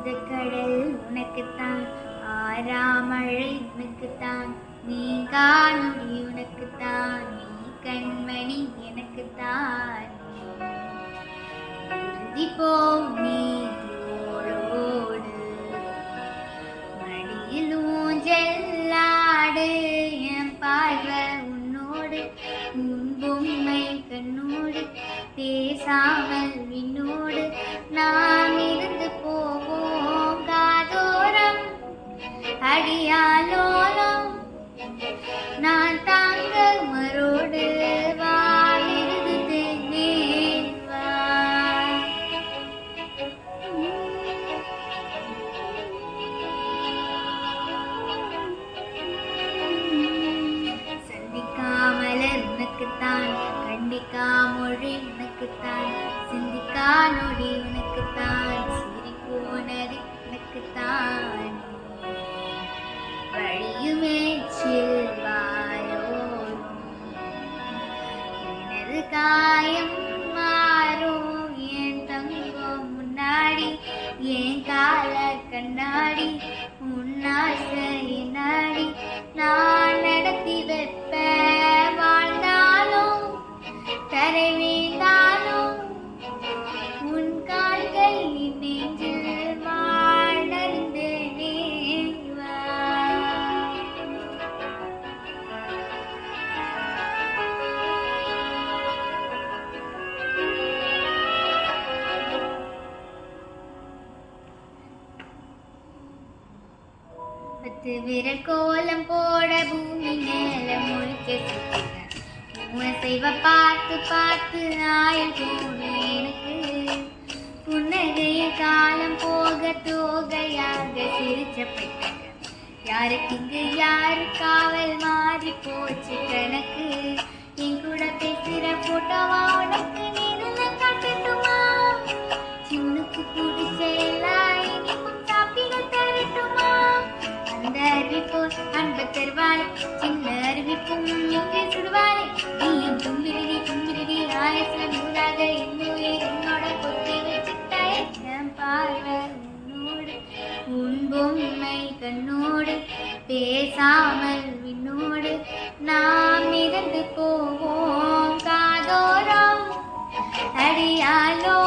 அமுதக்கடல் உனக்குத்தான், ஆறாமழை உனக்குத்தான், நீ காணொளி உனக்குத்தான், நீ கண்மணி எனக்குத்தான். போ நீ தோளோடு மடியில் ஊஞ்சலாடு, என் பார்வை உன்னோடு, உன் பொம்மை கண்ணோடு, பேசாமல் விண்ணோடு நாம் இருந்து போவோம் காதோரம். அடியாலோலம் நான் தாங்க மரோடு வாலிருந்து தேனேவா. சந்திக்காமலர் உனக்குத்தான், கண்டிக்கா மொழி உனக்குத்தான், சிந்திக்கா நொடி உனக்குத்தான், சிரிப்போனது உனக்குத்தான். வழியுமே செல்வாயோரும் எனது காயம் மாறும், என் தங்கம் முன்னாடி என் கால கண்ணாடி, உன்னாசை நாடி நான் நடத்தி வைப்ப. வாழ்ந்தாலும் தரை வீழ்ந்தாலும் உன் கால்கள் நெஞ்சில் வாழ்ந்தேனே. பத்து விரல் கோலம் போட பூமி மேல முழிக்க செய்வ பார்த்து பார்த்து ஆயுள் கூடு எனக்கு. புன்னகையில் காலம் போக தோகையாக சிரிச்சப்பட்ட யாருக்கு இங்கு யாரு காவல் மாறி போச்சு கணக்கு. என் கூட பேசுற போட்டோவா உனக்கு நேரில் காட்டட்டுமா? சின்னுக்கு பிடிச்ச எல்லாம் இனிப்பும் சாப்பிட தரட்டுமா? அந்த அறிவிப்போ அன்பு தருவாள், சின்ன அறிவிப்பும் இங்கே சுடுவாளே. நீயும் கும்பிடுடி கும்பிடுடி ஆயசுல நூறாக என்னுயிர் என்னோட கொத்தி வச்சுட்டாய். என் பார்வை உன்னோடு, உன் பொம்மை கண்ணோடு, பேசாமல் விண்ணோடு நாம் இருந்து போவோம் காதோரம். அடியாலோ